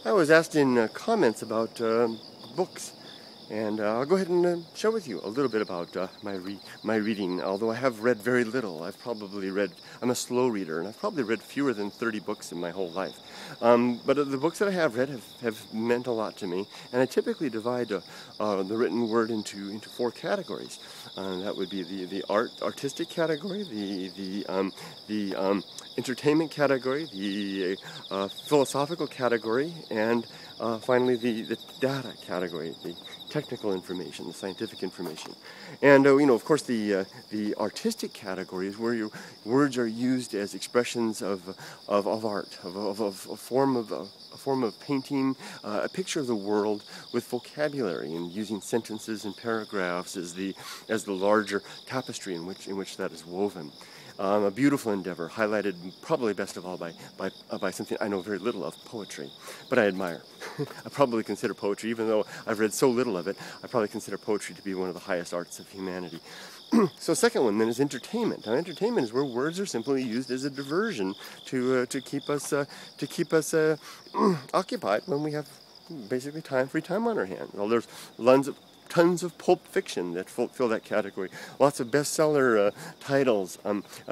I was asked in comments about books, and I'll go ahead and share with you a little bit about my reading. Although I have read very little, I'm a slow reader, and I've probably read fewer than 30 books in my whole life. But the books that I have read have meant a lot to me, and I typically divide the written word into four categories. That would be the artistic category, the entertainment category, the philosophical category, and finally the data category, the technical information, the scientific information. And of course, the artistic category is where your words are used as expressions of art, of a form of painting, a picture of the world with vocabulary, and using sentences and paragraphs as the larger tapestry in which that is woven. A beautiful endeavor, highlighted probably best of all by something I know very little of, poetry, but I admire. I probably consider poetry, even though I've read so little of it, I probably consider poetry to be one of the highest arts of humanity. So second one then is entertainment. Now entertainment is where words are simply used as a diversion to keep us occupied when we have basically free time on our hands. Well, there's tons of pulp fiction that fill that category. Lots of bestseller titles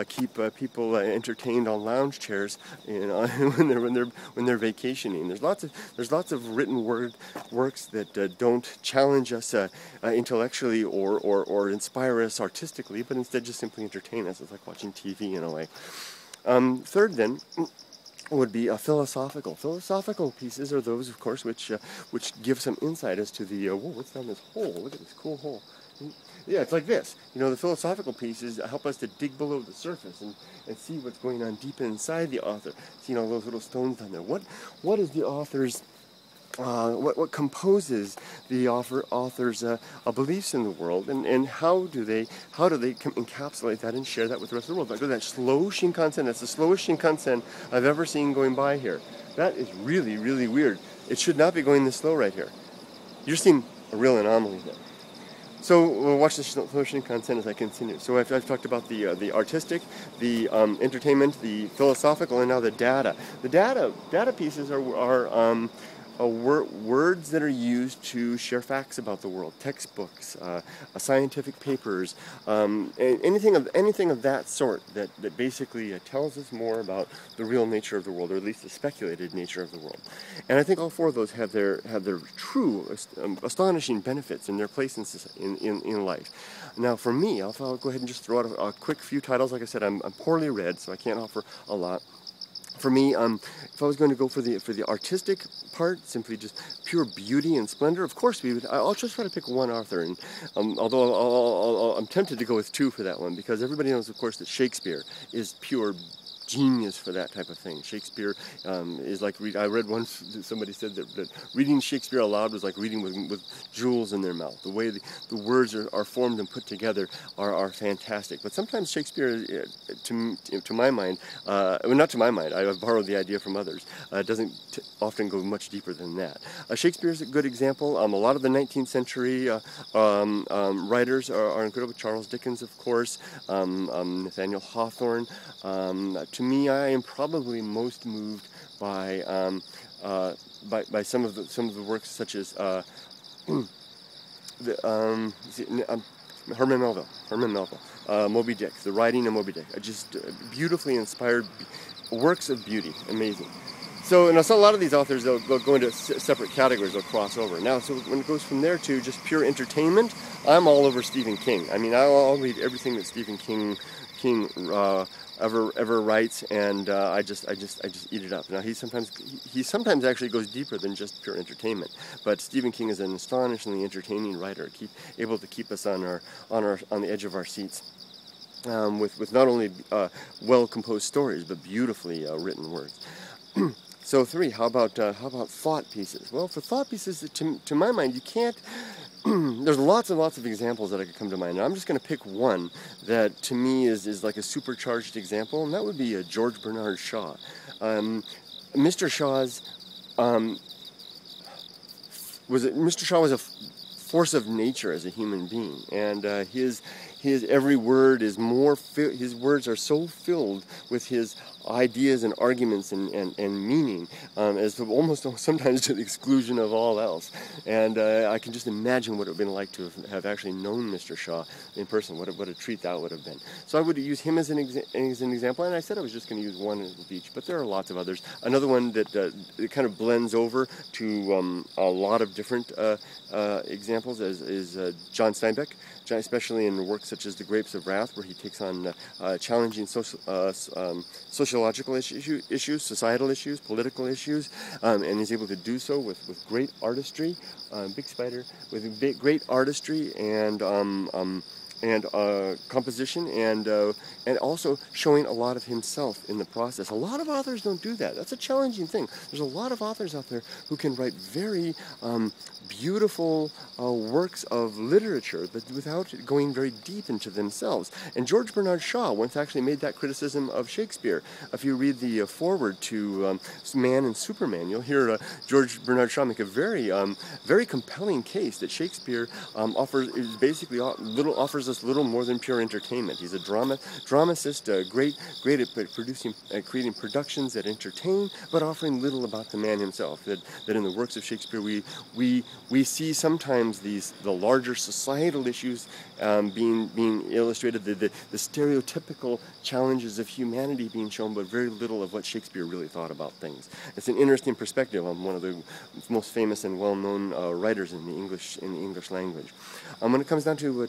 keep people entertained on lounge chairs, when they're vacationing. There's lots of written works that don't challenge us intellectually or inspire us artistically, but instead just simply entertain us. It's like watching TV in a way. Third then would be philosophical. Philosophical pieces are those, of course, which give some insight as to the whoa, what's down this hole? Look at this cool hole. Yeah, it's like this. The philosophical pieces help us to dig below the surface and see what's going on deep inside the author. See, those little stones down there. What is the author's what composes the author's beliefs in the world, and how do they encapsulate that and share that with the rest of the world? Like that slow Shinkansen, that's the slowest Shinkansen I've ever seen going by here. That is really, really weird. It should not be going this slow right here. You're seeing a real anomaly there. So we'll watch the slow Shinkansen as I continue. So I've talked about the artistic, the entertainment, the philosophical, and now the data. The data pieces are words that are used to share facts about the world, textbooks, scientific papers, anything of that sort that basically tells us more about the real nature of the world, or at least the speculated nature of the world. And I think all four of those have their true astonishing benefits and their place in life. Now, for me, I'll go ahead and just throw out a quick few titles. Like I said, I'm poorly read, so I can't offer a lot. For me, if I was going to go for the artistic part, simply just pure beauty and splendor, of course I'll just try to pick one author, and although I'm tempted to go with two for that one, because everybody knows, of course, that Shakespeare is pure genius for that type of thing. Shakespeare is like I read once, somebody said that reading Shakespeare aloud was like reading with jewels in their mouth. The way the words are formed and put together are fantastic. But sometimes Shakespeare, to my mind, well, not to my mind, I've borrowed the idea from others, doesn't often go much deeper than that. Shakespeare is a good example. A lot of the 19th century writers are incredible. Charles Dickens, of course, Nathaniel Hawthorne. To me, I am probably most moved by some of the works, such as Herman Melville, Moby Dick, the writing of Moby Dick, just beautifully inspired works of beauty, amazing. So a lot of these authors, they'll go into separate categories, they'll cross over. Now, so when it goes from there to just pure entertainment, I'm all over Stephen King. I mean, I'll read everything that Stephen King ever writes, and I just eat it up. Now he sometimes actually goes deeper than just pure entertainment. But Stephen King is an astonishingly entertaining writer, able to keep us on the edge of our seats, with not only well composed stories but beautifully written words. So three, how about thought pieces? Well, for thought pieces, to my mind, you can't. There's lots and lots of examples that I could come to mind. Now, I'm just going to pick one that to me is like a supercharged example, and that would be George Bernard Shaw. Mr. Shaw was a force of nature as a human being, and his every word is his words are so filled with his ideas and arguments and meaning, as to almost sometimes to the exclusion of all else. And I can just imagine what it would have been like to have actually known Mr. Shaw in person. What a treat that would have been. So I would use him as an example, and I said I was just going to use one of each, but there are lots of others. Another one that it kind of blends over to a lot of different examples is John Steinbeck, especially in works such as The Grapes of Wrath, where he takes on challenging sociological issues, societal issues, political issues, and is able to do so with great artistry, big spider, with great artistry and composition, and also showing a lot of himself in the process. A lot of authors don't do that. That's a challenging thing. There's a lot of authors out there who can write very beautiful works of literature, but without going very deep into themselves. And George Bernard Shaw once actually made that criticism of Shakespeare. If you read the foreword to Man and Superman, you'll hear George Bernard Shaw make a very compelling case that Shakespeare offers us little more than pure entertainment. He's a dramatist, great at creating productions that entertain, but offering little about the man himself. That in the works of Shakespeare we see sometimes the larger societal issues being illustrated, the stereotypical challenges of humanity being shown, but very little of what Shakespeare really thought about things. It's an interesting perspective on one of the most famous and well-known writers in the English language. When it comes down to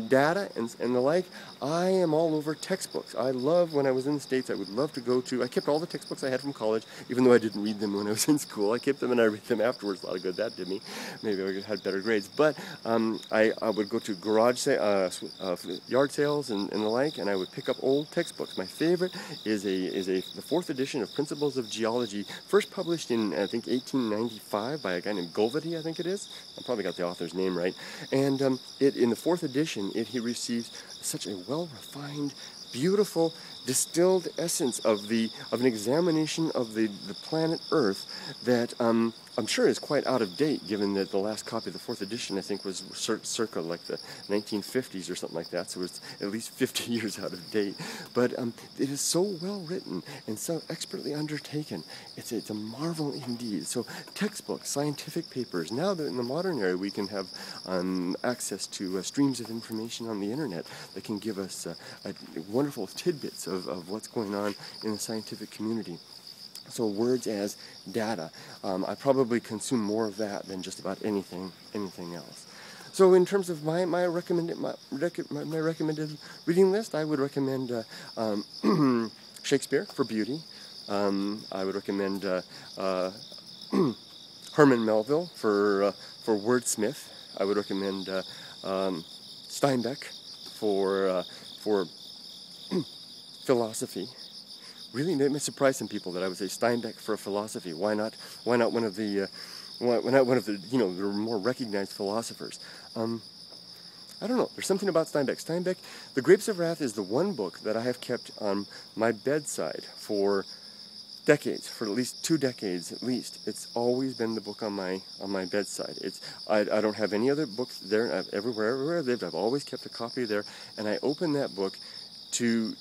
data and the like, I am all over textbooks. I love, when I was in the States, I would love to go to, I kept all the textbooks I had from college, even though I didn't read them when I was in school. I kept them and I read them afterwards. A lot of good that did me. Maybe I had better grades. But I would go to yard sales and the like, and I would pick up old textbooks. My favorite is the 4th edition of Principles of Geology, first published in, I think, 1895 by a guy named Golvety, I think it is. I probably got the author's name right. And in the 4th edition, he receives such a well-refined, beautiful, distilled essence of an examination of the planet Earth that I'm sure is quite out of date, given that the last copy of the 4th edition, I think, was circa like the 1950s or something like that, so it's at least 50 years out of date. But it is so well written and so expertly undertaken. It's a marvel indeed. So textbooks, scientific papers. Now that in the modern era we can have access to streams of information on the internet that can give us wonderful tidbits of what's going on in the scientific community. So words as data, I probably consume more of that than just about anything else. So in terms of my recommended reading list, I would recommend Shakespeare for beauty. I would recommend Herman Melville for wordsmith. I would recommend Steinbeck for philosophy. Really, it may surprise some people that I would say Steinbeck for philosophy. Why not one of the the more recognized philosophers? I don't know. There's something about Steinbeck. Steinbeck, The Grapes of Wrath is the one book that I have kept on my bedside for decades, for at least 2 decades at least. It's always been the book on my bedside. I don't have any other books there. Everywhere I've lived, I've always kept a copy there, and I open that book to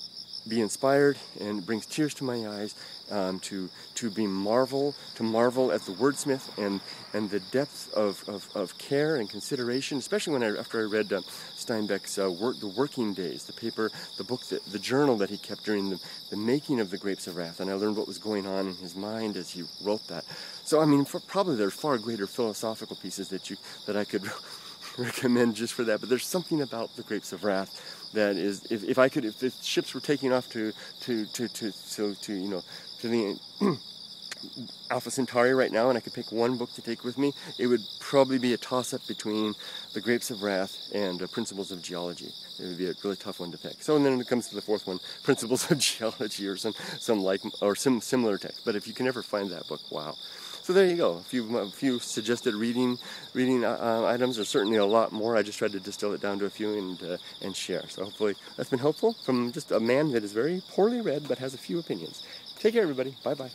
be inspired, and it brings tears to my eyes, to marvel at the wordsmith and the depth of care and consideration, especially after I read Steinbeck's The Working Days, the journal that he kept during the making of The Grapes of Wrath, and I learned what was going on in his mind as he wrote that. So I mean, probably there are far greater philosophical pieces that I could recommend just for that, but there's something about The Grapes of Wrath that is, if the ships were taking off to the Alpha Centauri right now, and I could pick one book to take with me, it would probably be a toss-up between The Grapes of Wrath and Principles of Geology. It would be a really tough one to pick. So, and then it comes to the 4th one, Principles of Geology, or some similar text. But if you can ever find that book, wow. So there you go. A few suggested reading items. There's certainly a lot more. I just tried to distill it down to a few and share. So hopefully that's been helpful from just a man that is very poorly read but has a few opinions. Take care, everybody. Bye-bye.